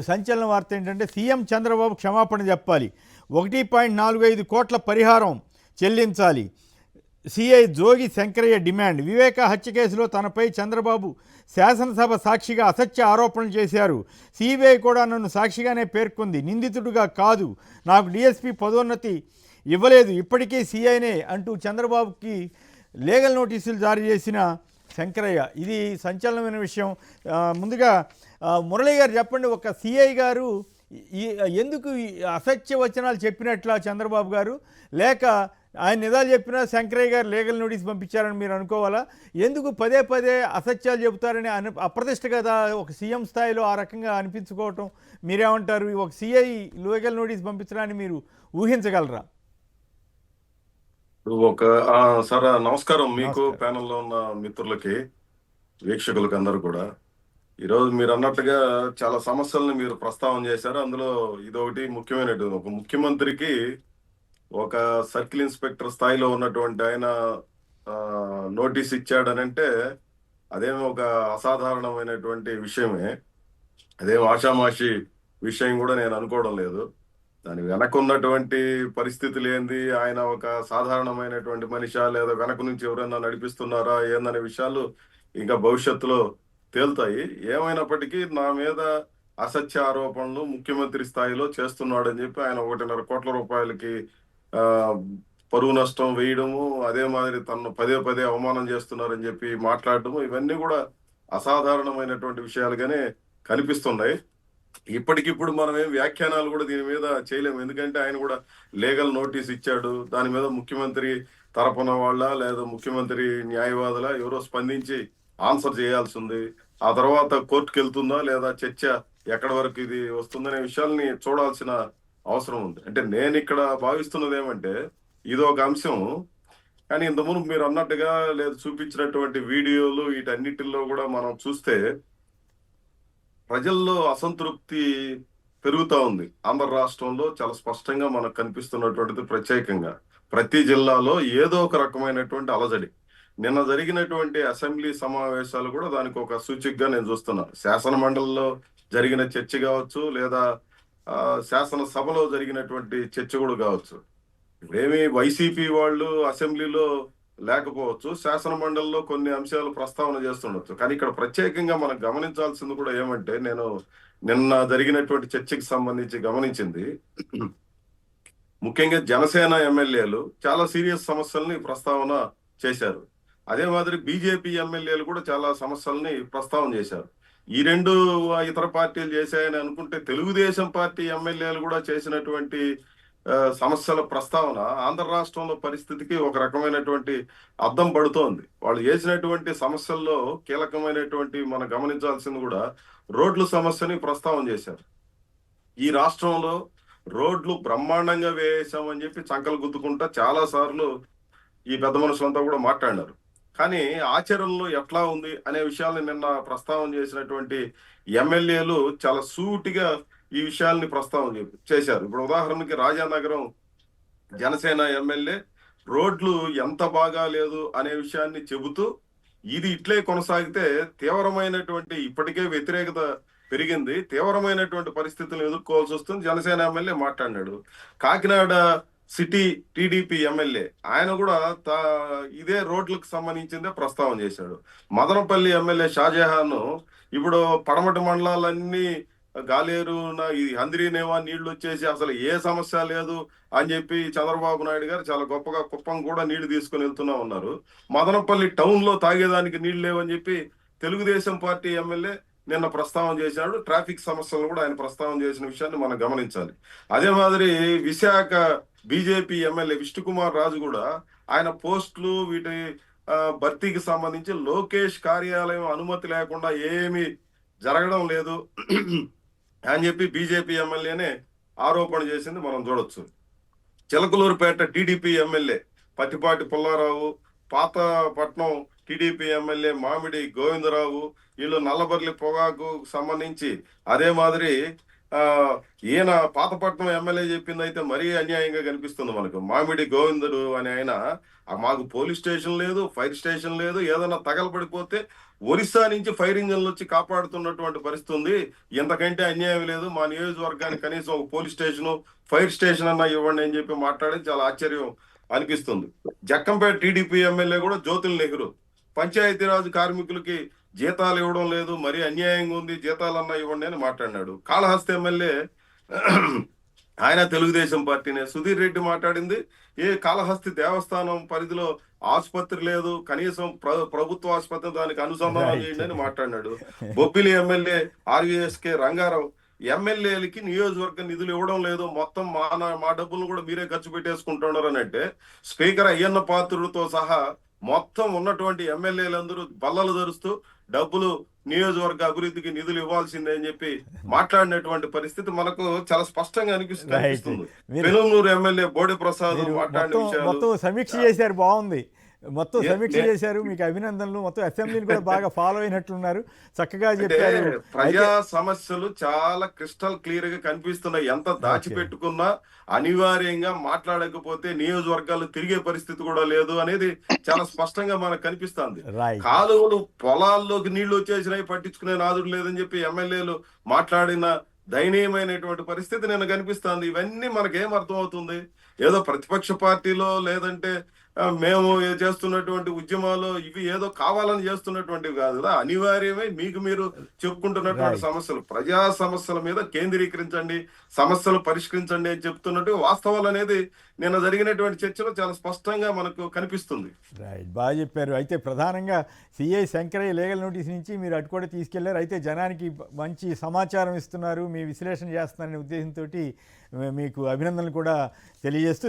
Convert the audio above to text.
సంచలన వార్త ఏంటంటే సీఎం చంద్రబాబు క్షమాపణ చెప్పాలి, 1.45 కోట్ల పరిహారం చెల్లించాలి, సిఐ జోగి శంకరయ్య డిమాండ్. వివేక హత్య కేసులో తనపై చంద్రబాబు శాసనసభ సాక్షిగా అసత్య ఆరోపణలు చేశారు. సిబిఐ కూడా నన్ను సాక్షిగానే పేర్కొంది, నిందితుడిగా కాదు. నాకు డిఎస్పీ పదోన్నతి ఇవ్వలేదు, ఇప్పటికీ సిఐనే అంటూ చంద్రబాబుకి లీగల్ నోటీసులు జారీ చేసిన శంకరయ్య. ఇది సంచలనమైన విషయం. ముందుగా మురళి గారు చెప్పండి, ఒక సిఐ గారు ఎందుకు అసత్య వచనాలు చెప్పినట్లా చంద్రబాబు గారు, లేక ఆయన నిజాలు చెప్పినా శంకరయ్య గారు లీగల్ నోటీస్ పంపించారని మీరు అనుకోవాలా? ఎందుకు పదే పదే అసత్యాలు చెబుతారని అప్రతిష్ట కదా ఒక సీఎం స్థాయిలో ఆ రకంగా అనిపించుకోవటం? మీరేమంటారు? ఒక సిఐ లీగల్ నోటీస్ పంపించడాన్ని మీరు ఊహించగలరా? సార్ నమస్కారం మీకు, ప్యానెల్లో ఉన్న మిత్రులకి, వీక్షకులకి అందరూ కూడా. ఈరోజు మీరు అన్నట్టుగా చాలా సమస్యలను మీరు ప్రస్తావన చేశారు. అందులో ఇదొకటి ముఖ్యమైనది. ఒక ముఖ్యమంత్రికి ఒక సర్కిల్ ఇన్స్పెక్టర్ స్థాయిలో ఉన్నటువంటి ఆయన నోటీస్ ఇచ్చాడనంటే అదేమో ఒక అసాధారణమైనటువంటి విషయమే. అదేం ఆషామాషి విషయం కూడా నేను అనుకోవడం లేదు. దాని వెనక ఉన్నటువంటి పరిస్థితులు ఏంది, ఆయన ఒక సాధారణమైనటువంటి మనిషా లేదా వెనక నుంచి ఎవరైనా నడిపిస్తున్నారా ఏందనే విషయాలు ఇంకా భవిష్యత్తులో తేలుతాయి. ఏమైనప్పటికీ నా మీద అసత్య ఆరోపణలు ముఖ్యమంత్రి స్థాయిలో చేస్తున్నాడని చెప్పి ఆయన 1.5 కోట్ల రూపాయలకి పరువు నష్టం వేయడము, అదే మాదిరి తను పదే పదే అవమానం చేస్తున్నారని చెప్పి మాట్లాడటము, ఇవన్నీ కూడా అసాధారణమైనటువంటి విషయాలుగానే కనిపిస్తున్నాయి. ఇప్పటికిప్పుడు మనం ఏం వ్యాఖ్యానాలు కూడా దీని మీద చేయలేము. ఎందుకంటే ఆయన కూడా లీగల్ నోటీస్ ఇచ్చాడు. దాని మీద ముఖ్యమంత్రి తరపున వాళ్ళ లేదా ముఖ్యమంత్రి న్యాయవాదుల ఎవరో స్పందించి ఆన్సర్ చేయాల్సి ఉంది. ఆ తర్వాత కోర్టుకు వెళ్తుందా లేదా చర్చ ఎక్కడి వరకు ఇది వస్తుందనే విషయాల్ని చూడాల్సిన అవసరం ఉంది. అంటే నేను ఇక్కడ భావిస్తున్నది ఏమంటే ఇది ఒక అంశం, కానీ ఇంతకుముందు మీరు అన్నట్టుగా లేదా చూపించినటువంటి వీడియోలు వీటన్నిటిలో కూడా మనం చూస్తే ప్రజల్లో అసంతృప్తి పెరుగుతా ఉంది. ఆంధ్ర రాష్ట్రంలో చాలా స్పష్టంగా మనకు కనిపిస్తున్నటువంటిది. ప్రత్యేకంగా ప్రతి జిల్లాలో ఏదో ఒక రకమైనటువంటి అలజడి. నిన్న జరిగినటువంటి అసెంబ్లీ సమావేశాలు కూడా దానికి ఒక సూచికగా నేను చూస్తున్నాను. శాసన మండలిలో జరిగిన చర్చ కావచ్చు, లేదా శాసనసభలో జరిగినటువంటి చర్చ కూడా కావచ్చు. ఇప్పుడేమి వైసీపీ వాళ్ళు అసెంబ్లీలో లేకపోవచ్చు, శాసన మండలిలో కొన్ని అంశాలు ప్రస్తావన చేస్తుండొచ్చు. కానీ ఇక్కడ ప్రత్యేకంగా మనం గమనించాల్సింది కూడా ఏమంటే, నేను నిన్న జరిగినటువంటి చర్చకి సంబంధించి గమనించింది, ముఖ్యంగా జనసేన ఎమ్మెల్యేలు చాలా సీరియస్ సమస్యల్ని ప్రస్తావన చేశారు. అదే మాదిరి బీజేపీ ఎమ్మెల్యేలు కూడా చాలా సమస్యల్ని ప్రస్తావన చేశారు. ఈ రెండు ఇతర పార్టీలు చేశాయని అనుకుంటే తెలుగుదేశం పార్టీ ఎమ్మెల్యేలు కూడా చేసినటువంటి సమస్యల ప్రస్తావన ఆంధ్ర రాష్ట్రంలో పరిస్థితికి ఒక రకమైనటువంటి అద్దం పడుతోంది. వాళ్ళు చేసినటువంటి సమస్యల్లో కీలకమైనటువంటి మనం గమనించాల్సింది కూడా రోడ్ల సమస్యని ప్రస్తావన చేశారు. ఈ రాష్ట్రంలో రోడ్లు బ్రహ్మాండంగా వేసామని చెప్పి చంకలు గుద్దుకుంటా చాలా సార్లు ఈ పెద్ద మనుషులంతా కూడా మాట్లాడినారు. కానీ ఆచరణలో ఎట్లా ఉంది అనే విషయాల్ని నిన్న ప్రస్తావన చేసినటువంటి ఎమ్మెల్యేలు చాలా సూటిగా ఈ విషయాల్ని ప్రస్తావన చేశారు. ఇప్పుడు ఉదాహరణకి రాజానగరం జనసేన ఎమ్మెల్యే రోడ్లు ఎంత బాగా లేదు అనే విషయాన్ని చెబుతూ, ఇది ఇట్లే కొనసాగితే తీవ్రమైనటువంటి ఇప్పటికే వ్యతిరేకత పెరిగింది, తీవ్రమైనటువంటి పరిస్థితులను ఎదుర్కోవాల్సి వస్తుంది జనసేన ఎమ్మెల్యే మాట్లాడినాడు. కాకినాడ సిటీ టీడీపీ ఎమ్మెల్యే ఆయన కూడా ఇదే రోడ్లకు సంబంధించిందే ప్రస్తావన చేశాడు. మదనపల్లి ఎమ్మెల్యే షాజహాన్ ఇప్పుడు పడమటి మండలాలన్నీ గాలేరు ఈ హంద్రీనేవా నీళ్లు వచ్చేసి అసలు ఏ సమస్య లేదు అని చెప్పి చంద్రబాబు నాయుడు గారు చాలా గొప్పగా కుప్పం కూడా నీళ్లు తీసుకుని వెళ్తున్నా ఉన్నారు. మదనపల్లి టౌన్ లో తాగేదానికి నీళ్లు లేవని చెప్పి తెలుగుదేశం పార్టీ ఎమ్మెల్యే నిన్న ప్రస్తావన చేశాడు. ట్రాఫిక్ సమస్యలు కూడా ఆయన ప్రస్తావన చేసిన విషయాన్ని మనం గమనించాలి. అదే మాదిరి విశాఖ బీజేపీ ఎమ్మెల్యే విష్ణుకుమార్ రాజు కూడా ఆయన పోస్టులు వీటి భర్తీకి సంబంధించి లోకేష్ కార్యాలయం అనుమతి లేకుండా ఏమీ జరగడం లేదు అని చెప్పి బీజేపీ ఎమ్మెల్యేనే ఆరోపణ చేసింది మనం చూడొచ్చు. Chilakaluripet TDP MLA Prathipati Pullarao, Pathapatnam TDP MLA Mamidi Govindarao, వీళ్ళు నల్లబర్లి పొగాకు సంబంధించి, అదే మాదిరి ఆ, ఈయన పాతపట్నం ఎమ్మెల్యే చెప్పింది అయితే మరీ అన్యాయంగా కనిపిస్తుంది మనకు. మామిడి గోవిందుడు అని ఆయన మాకు పోలీస్ స్టేషన్ లేదు, ఫైర్ స్టేషన్ లేదు, ఏదైనా తగలబడిపోతే ఒరిస్సా నుంచి ఫైర్ ఇంజన్లు వచ్చి కాపాడుతున్నటువంటి పరిస్థితి ఉంది. ఇంతకంటే అన్యాయం లేదు. మా నియోజకవర్గానికి కనీసం ఒక పోలీస్ స్టేషన్, ఫైర్ స్టేషన్ అన్నా ఇవ్వండి అని చెప్పి మాట్లాడి చాలా ఆశ్చర్యం అనిపిస్తుంది. జక్కంపేట టీడీపీ ఎమ్మెల్యే కూడా జ్యోతుల్ నెహ్రూ పంచాయతీరాజ్ కార్మికులకి జీతాలు ఇవ్వడం లేదు, మరీ అన్యాయంగా ఉంది, జీతాలన్నా ఇవ్వండి అని మాట్లాడినాడు. కాళహస్తి ఎమ్మెల్యే ఆయన తెలుగుదేశం పార్టీనే. సుధీర్ రెడ్డి మాట్లాడింది కాళహస్తి దేవస్థానం పరిధిలో ఆసుపత్రి లేదు, కనీసం ప్రభుత్వ ఆసుపత్రి దానికి అనుసంధానం చేయండి అని మాట్లాడినాడు. బొబ్బిలి ఎమ్మెల్యే ఆర్వీఎస్కే రంగారావు ఎమ్మెల్యేలకి నియోజకవర్గ నిధులు ఇవ్వడం లేదు, మొత్తం మా డబ్బులు కూడా మీరే ఖర్చు పెట్టేసుకుంటున్నారు అని అంటే, స్పీకర్ అయ్యన్న పాత్రుడితో సహా మొత్తం ఉన్నటువంటి ఎమ్మెల్యేలందరూ బల్లలు ధరుస్తూ డబ్బులు నియోజకవర్గ అభివృద్ధికి నిధులు ఇవ్వాల్సిందే అని చెప్పి మాట్లాడినటువంటి పరిస్థితి మనకు చాలా స్పష్టంగా అనిపిస్తుంది. పెనుమూరు ఎమ్మెల్యే బోడి ప్రసాద్ మాట్లాడిన విషయాలు మొత్తం సమీక్ష చేశారు, బాగుంది. మొత్తం సమీక్ష చేశారు, మీకు అభినందనలు. మొత్తం అసెంబ్లీని కూడా బాగా ఫాలో అయినట్లున్నారు, చక్కగా చెప్పారు. ప్రజా సమస్యలు చాలా క్రిస్టల్ క్లియర్ గా కనిపిస్తున్నాయి. ఎంత దాచిపెట్టుకున్నా అనివార్యంగా మాట్లాడకపోతే నియోజకవర్గాలు తిరిగే పరిస్థితి కూడా లేదు అనేది చాలా స్పష్టంగా మనకు కనిపిస్తుంది. కాలువలు పొలాల్లోకి నీళ్లు వచ్చేసినాయి, పట్టించుకునే నాదుడు లేదని చెప్పి ఎమ్మెల్యేలు మాట్లాడిన దయనీయమైనటువంటి పరిస్థితి నేను కనిపిస్తుంది. ఇవన్నీ మనకేం అర్థం అవుతుంది? ఏదో ప్రతిపక్ష పార్టీలో లేదంటే మేము చేస్తున్నటువంటి ఉద్యమాలు ఇవి ఏదో కావాలని చేస్తున్నటువంటివి కాదు కదా, అనివార్యమై మీకు మీరు చెప్పుకుంటున్నటువంటి సమస్యలు, ప్రజా సమస్యల మీద కేంద్రీకరించండి, సమస్యలు పరిష్కరించండి అని చెప్తున్నట్టు వాస్తవాలు అనేది నిన్న జరిగినటువంటి చర్చలో చాలా స్పష్టంగా మనకు కనిపిస్తుంది. రైట్, బాగా చెప్పారు. అయితే ప్రధానంగా సిఐ శంకరయ్య లీగల్ నోటీస్ నుంచి మీరు అటు కూడా తీసుకెళ్లారు. అయితే జనానికి మంచి సమాచారం ఇస్తున్నారు, మీ విశ్లేషణ చేస్తున్నారనే ఉద్దేశంతో మీకు అభినందనలు కూడా తెలియజేస్తూ